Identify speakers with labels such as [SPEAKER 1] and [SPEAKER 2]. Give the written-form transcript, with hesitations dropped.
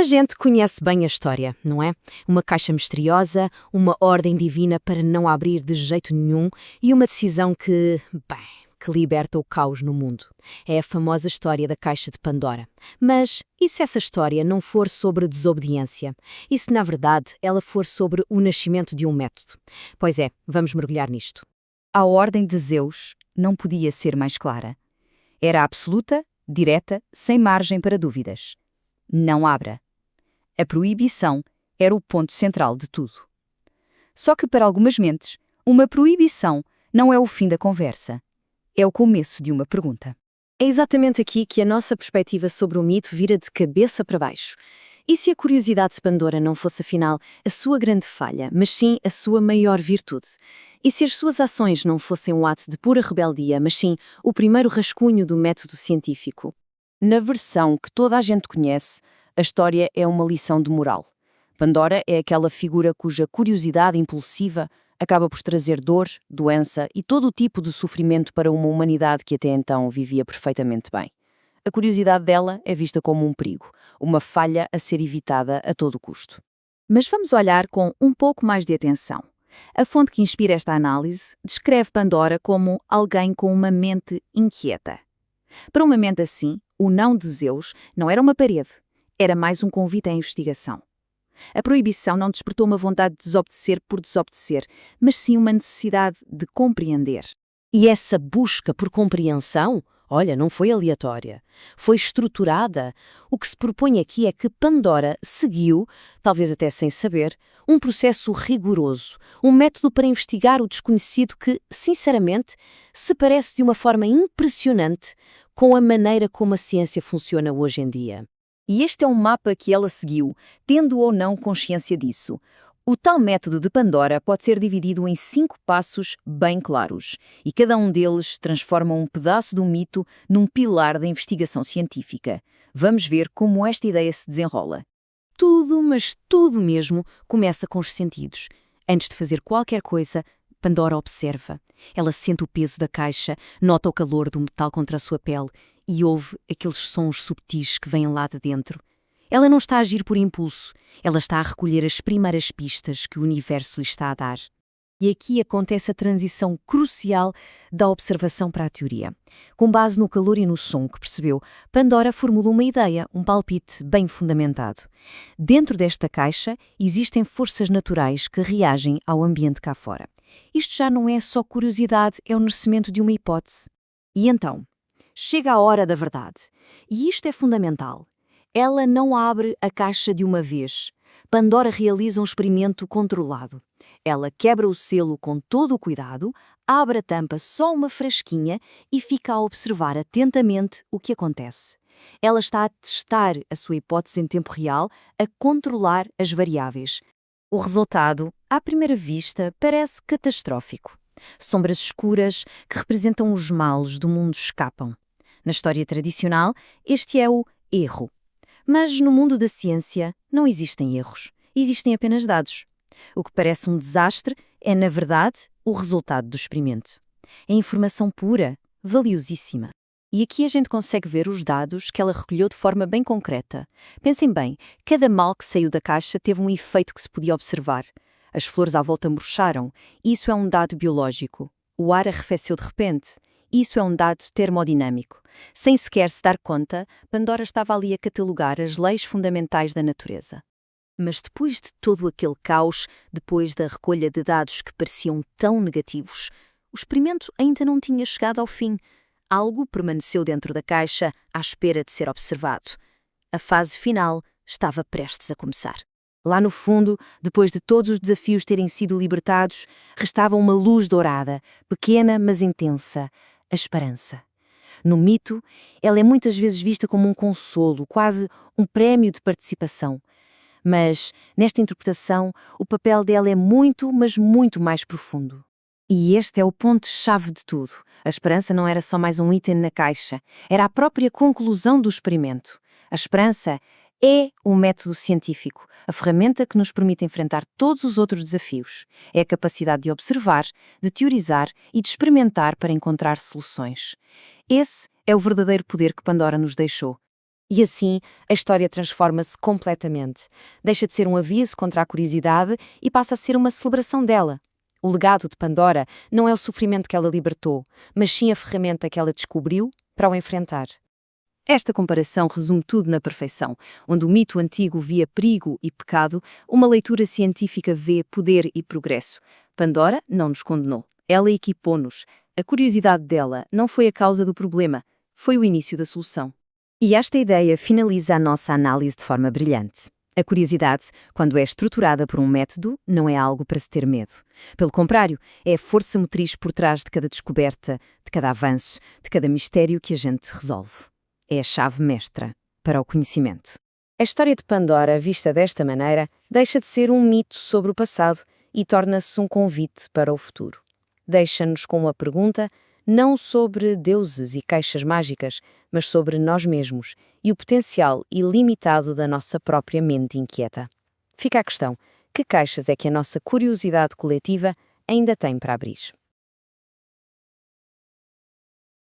[SPEAKER 1] A gente conhece bem a história, não é? Uma caixa misteriosa, uma ordem divina para não abrir de jeito nenhum e uma decisão que liberta o caos no mundo. É a famosa história da caixa de Pandora. Mas e se essa história não for sobre desobediência? E se, na verdade, ela for sobre o nascimento de um método? Pois é, vamos mergulhar nisto.
[SPEAKER 2] A ordem de Zeus não podia ser mais clara. Era absoluta, direta, sem margem para dúvidas. Não abra. A proibição era o ponto central de tudo. Só que para algumas mentes, uma proibição não é o fim da conversa. É o começo de uma pergunta.
[SPEAKER 1] É exatamente aqui que a nossa perspectiva sobre o mito vira de cabeça para baixo. E se a curiosidade de Pandora não fosse, afinal, a sua grande falha, mas sim a sua maior virtude? E se as suas ações não fossem um ato de pura rebeldia, mas sim o primeiro rascunho do método científico?
[SPEAKER 3] Na versão que toda a gente conhece, a história é uma lição de moral. Pandora é aquela figura cuja curiosidade impulsiva acaba por trazer dor, doença e todo o tipo de sofrimento para uma humanidade que até então vivia perfeitamente bem. A curiosidade dela é vista como um perigo, uma falha a ser evitada a todo custo.
[SPEAKER 2] Mas vamos olhar com um pouco mais de atenção. A fonte que inspira esta análise descreve Pandora como alguém com uma mente inquieta. Para uma mente assim, o não de Zeus não era uma parede, era mais um convite à investigação. A proibição não despertou uma vontade de desobedecer por desobedecer, mas sim uma necessidade de compreender.
[SPEAKER 1] E essa busca por compreensão, olha, não foi aleatória, foi estruturada. O que se propõe aqui é que Pandora seguiu, talvez até sem saber, um processo rigoroso, um método para investigar o desconhecido que, sinceramente, se parece de uma forma impressionante com a maneira como a ciência funciona hoje em dia.
[SPEAKER 2] E este é um mapa que ela seguiu, tendo ou não consciência disso. O tal método de Pandora pode ser dividido em 5 passos bem claros, e cada um deles transforma um pedaço do mito num pilar da investigação científica. Vamos ver como esta ideia se desenrola.
[SPEAKER 1] Tudo, mas tudo mesmo, começa com os sentidos. Antes de fazer qualquer coisa, Pandora observa. Ela sente o peso da caixa, nota o calor do metal contra a sua pele e ouve aqueles sons subtis que vêm lá de dentro. Ela não está a agir por impulso, ela está a recolher as primeiras pistas que o universo lhe está a dar. E aqui acontece a transição crucial da observação para a teoria. Com base no calor e no som que percebeu, Pandora formula uma ideia, um palpite bem fundamentado. Dentro desta caixa existem forças naturais que reagem ao ambiente cá fora. Isto já não é só curiosidade, é o nascimento de uma hipótese. E então, chega a hora da verdade. E isto é fundamental. Ela não abre a caixa de uma vez. Pandora realiza um experimento controlado. Ela quebra o selo com todo o cuidado, abre a tampa só uma fresquinha e fica a observar atentamente o que acontece. Ela está a testar a sua hipótese em tempo real, a controlar as variáveis. O resultado, à primeira vista, parece catastrófico. Sombras escuras que representam os males do mundo escapam. Na história tradicional, este é o erro. Mas no mundo da ciência não existem erros, existem apenas dados. O que parece um desastre é, na verdade, o resultado do experimento. É informação pura, valiosíssima. E aqui a gente consegue ver os dados que ela recolheu de forma bem concreta. Pensem bem, cada mal que saiu da caixa teve um efeito que se podia observar. As flores à volta murcharam, isso é um dado biológico. O ar arrefeceu de repente. Isso é um dado termodinâmico. Sem sequer se dar conta, Pandora estava ali a catalogar as leis fundamentais da natureza. Mas depois de todo aquele caos, depois da recolha de dados que pareciam tão negativos, o experimento ainda não tinha chegado ao fim. Algo permaneceu dentro da caixa à espera de ser observado. A fase final estava prestes a começar. Lá no fundo, depois de todos os desafios terem sido libertados, restava uma luz dourada, pequena mas intensa. A esperança. No mito, ela é muitas vezes vista como um consolo, quase um prémio de participação. Mas, nesta interpretação, o papel dela é muito, mas muito mais profundo. E este é o ponto-chave de tudo. A esperança não era só mais um item na caixa, era a própria conclusão do experimento. A esperança é o método científico, a ferramenta que nos permite enfrentar todos os outros desafios. É a capacidade de observar, de teorizar e de experimentar para encontrar soluções. Esse é o verdadeiro poder que Pandora nos deixou. E assim, a história transforma-se completamente. Deixa de ser um aviso contra a curiosidade e passa a ser uma celebração dela. O legado de Pandora não é o sofrimento que ela libertou, mas sim a ferramenta que ela descobriu para o enfrentar.
[SPEAKER 2] Esta comparação resume tudo na perfeição. Onde o mito antigo via perigo e pecado, uma leitura científica vê poder e progresso. Pandora não nos condenou. Ela equipou-nos. A curiosidade dela não foi a causa do problema, foi o início da solução.
[SPEAKER 1] E esta ideia finaliza a nossa análise de forma brilhante. A curiosidade, quando é estruturada por um método, não é algo para se ter medo. Pelo contrário, é a força motriz por trás de cada descoberta, de cada avanço, de cada mistério que a gente resolve. É a chave mestra para o conhecimento. A história de Pandora, vista desta maneira, deixa de ser um mito sobre o passado e torna-se um convite para o futuro. Deixa-nos com uma pergunta, não sobre deuses e caixas mágicas, mas sobre nós mesmos e o potencial ilimitado da nossa própria mente inquieta. Fica a questão: que caixas é que a nossa curiosidade coletiva ainda tem para abrir?